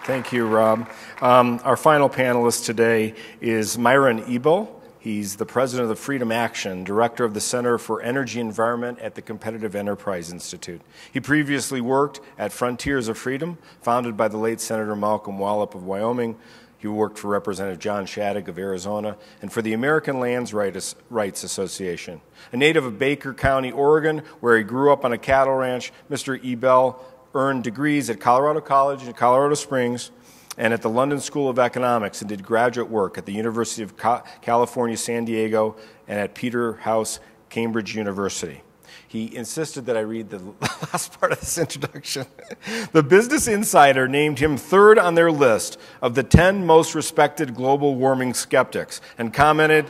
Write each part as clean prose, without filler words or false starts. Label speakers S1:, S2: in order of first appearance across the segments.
S1: Thank you, Rob. Our final panelist today is Myron Ebell. He's the president of the Freedom Action, director of the Center for Energy Environment at the Competitive Enterprise Institute. He previously worked at Frontiers of Freedom, founded by the late Senator Malcolm Wallop of Wyoming. He worked for Representative John Shadegg of Arizona and for the American Lands Rights Association. A native of Baker County, Oregon, where he grew up on a cattle ranch, Mr. Ebell earned degrees at Colorado College in Colorado Springs and at the London School of Economics, and did graduate work at the University of California, San Diego, and at Peterhouse, Cambridge University. He insisted that I read the last part of this introduction. The Business Insider named him third on their list of the 10 most respected global warming skeptics, and commented,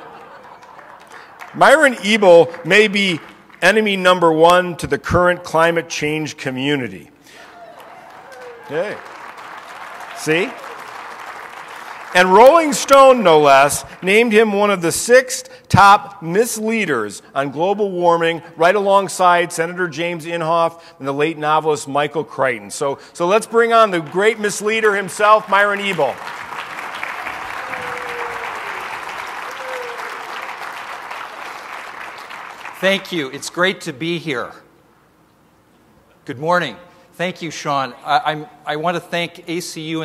S1: "Myron Ebell may be enemy number one to the current climate change community." Hey. See? And Rolling Stone, no less, named him one of the 6 top misleaders on global warming, right alongside Senator James Inhofe and the late novelist Michael Crichton. So let's bring on the great misleader himself, Myron Ebell.
S2: Thank you. It's great to be here. Good morning. Thank you, Sean. I want to thank ACU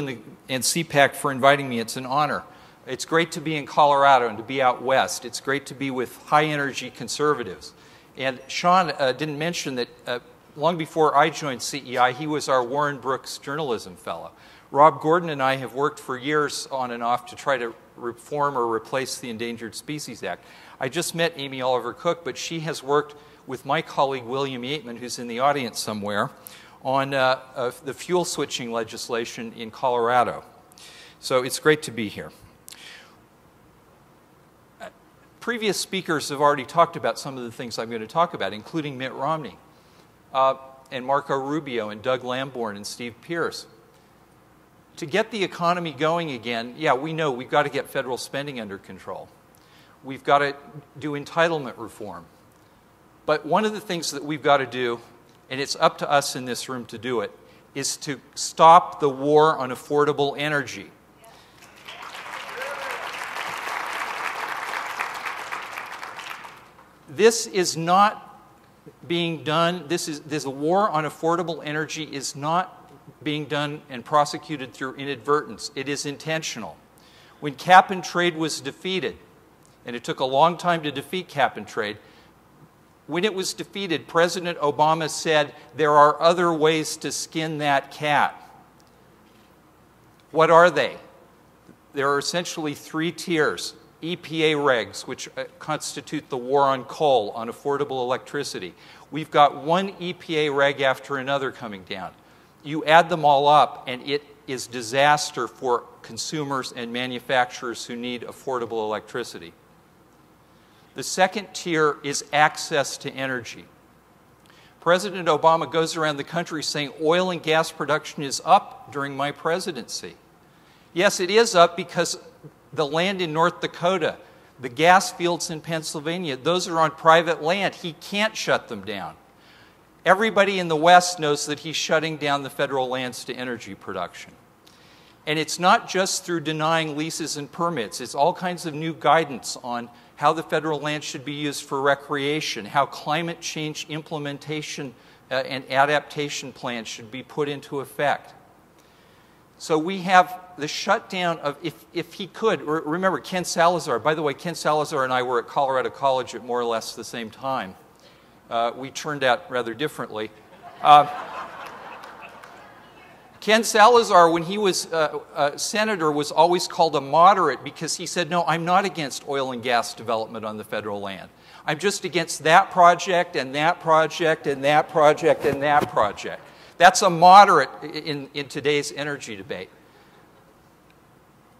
S2: and CPAC for inviting me. It's an honor. It's great to be in Colorado and to be out west. It's great to be with high-energy conservatives. And Sean didn't mention that long before I joined CEI, he was our Warren Brooks Journalism Fellow. Rob Gordon and I have worked for years on and off to try to reform or replace the Endangered Species Act. I just met Amy Oliver Cook, but she has worked with my colleague William Yateman, who's in the audience somewhere, on the fuel switching legislation in Colorado. So it's great to be here. Previous speakers have already talked about some of the things I'm going to talk about, including Mitt Romney and Marco Rubio and Doug Lamborn and Steve Pierce. To get the economy going again, yeah, we know we've got to get federal spending under control. We've got to do entitlement reform. But one of the things that we've got to do, and it's up to us in this room to do it, is to stop the war on affordable energy. This is not being done, this war on affordable energy is not being done and prosecuted through inadvertence. It is intentional. When cap and trade was defeated, and it took a long time to defeat cap and trade, when it was defeated, President Obama said, there are other ways to skin that cat. What are they? There are essentially 3 tiers. EPA regs, which constitute the war on coal, on affordable electricity. We've got one EPA reg after another coming down. You add them all up, and it is disaster for consumers and manufacturers who need affordable electricity. The second tier is access to energy. President Obama goes around the country saying oil and gas production is up during my presidency. Yes, it is up because the land in North Dakota, the gas fields in Pennsylvania, those are on private land. He can't shut them down. Everybody in the West knows that he's shutting down the federal lands to energy production. And it's not just through denying leases and permits. It's all kinds of new guidance on how the federal land should be used for recreation, how climate change implementation and adaptation plans should be put into effect. So we have the shutdown of, if he could, remember Ken Salazar, by the way, Ken Salazar and I were at Colorado College at more or less the same time. We turned out rather differently. Ken Salazar, when he was a senator, was always called a moderate because he said, no, I'm not against oil and gas development on the federal land. I'm just against that project and that project and that project and that project. That's a moderate in today's energy debate.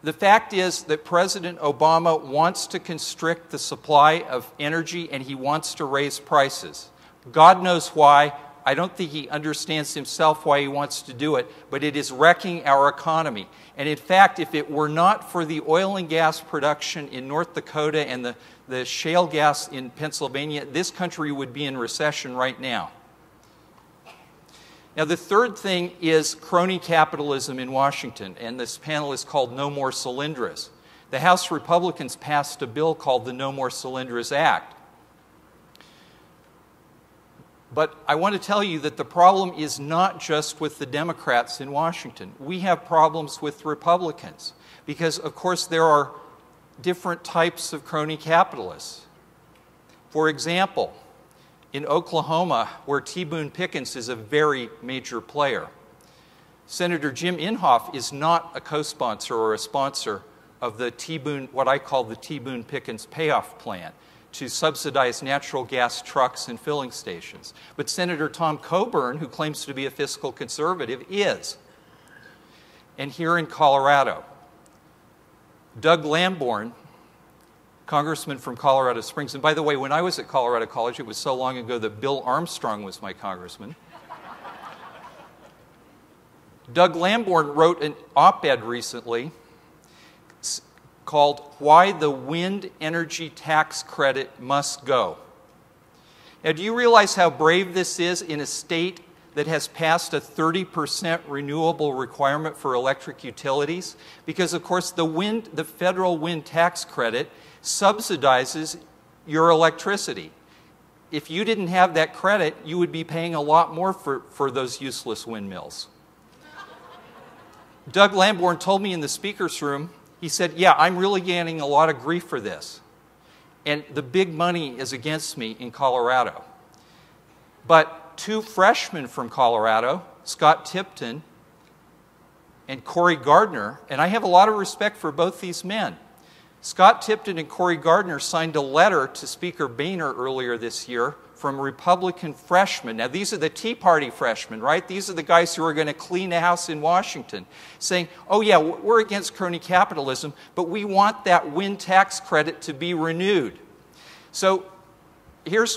S2: The fact is that President Obama wants to constrict the supply of energy and he wants to raise prices. God knows why. I don't think he understands himself why he wants to do it, but it is wrecking our economy. And in fact, if it were not for the oil and gas production in North Dakota and the shale gas in Pennsylvania, this country would be in recession right now. Now, the third thing is crony capitalism in Washington, and this panel is called No More Cylinders. The House Republicans passed a bill called the No More Cylinders Act. But I want to tell you that the problem is not just with the Democrats in Washington. We have problems with Republicans because, of course, there are different types of crony capitalists. For example, in Oklahoma, where T. Boone Pickens is a very major player, Senator Jim Inhofe is not a co-sponsor or a sponsor of the T. Boone, what I call the T. Boone Pickens payoff plan, to subsidize natural gas trucks and filling stations. But Senator Tom Coburn, who claims to be a fiscal conservative, is. And here in Colorado, Doug Lamborn, congressman from Colorado Springs, and by the way, when I was at Colorado College, it was so long ago that Bill Armstrong was my congressman. Doug Lamborn wrote an op-ed recently called Why the Wind Energy Tax Credit Must Go. Now, do you realize how brave this is in a state that has passed a 30% renewable requirement for electric utilities? Because, of course, the federal wind tax credit subsidizes your electricity. If you didn't have that credit, you would be paying a lot more for those useless windmills. Doug Lamborn told me in the speaker's room, he said, yeah, I'm really getting a lot of grief for this. And the big money is against me in Colorado. But two freshmen from Colorado, Scott Tipton and Cory Gardner, and I have a lot of respect for both these men. Scott Tipton and Cory Gardner signed a letter to Speaker Boehner earlier this year from Republican freshmen. Now, these are the Tea Party freshmen, right? These are the guys who are going to clean the house in Washington, saying, oh, yeah, we're against crony capitalism, but we want that wind tax credit to be renewed. So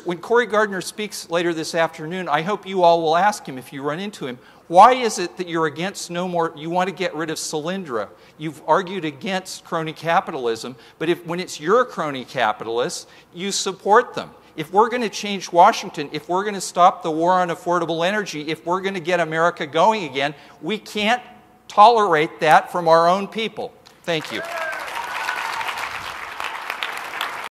S2: when Cory Gardner speaks later this afternoon, I hope you all will ask him, if you run into him, why is it that you're against you want to get rid of Solyndra? You've argued against crony capitalism, but when it's your crony capitalists, you support them. If we're going to change Washington, if we're going to stop the war on affordable energy, if we're going to get America going again, we can't tolerate that from our own people. Thank you.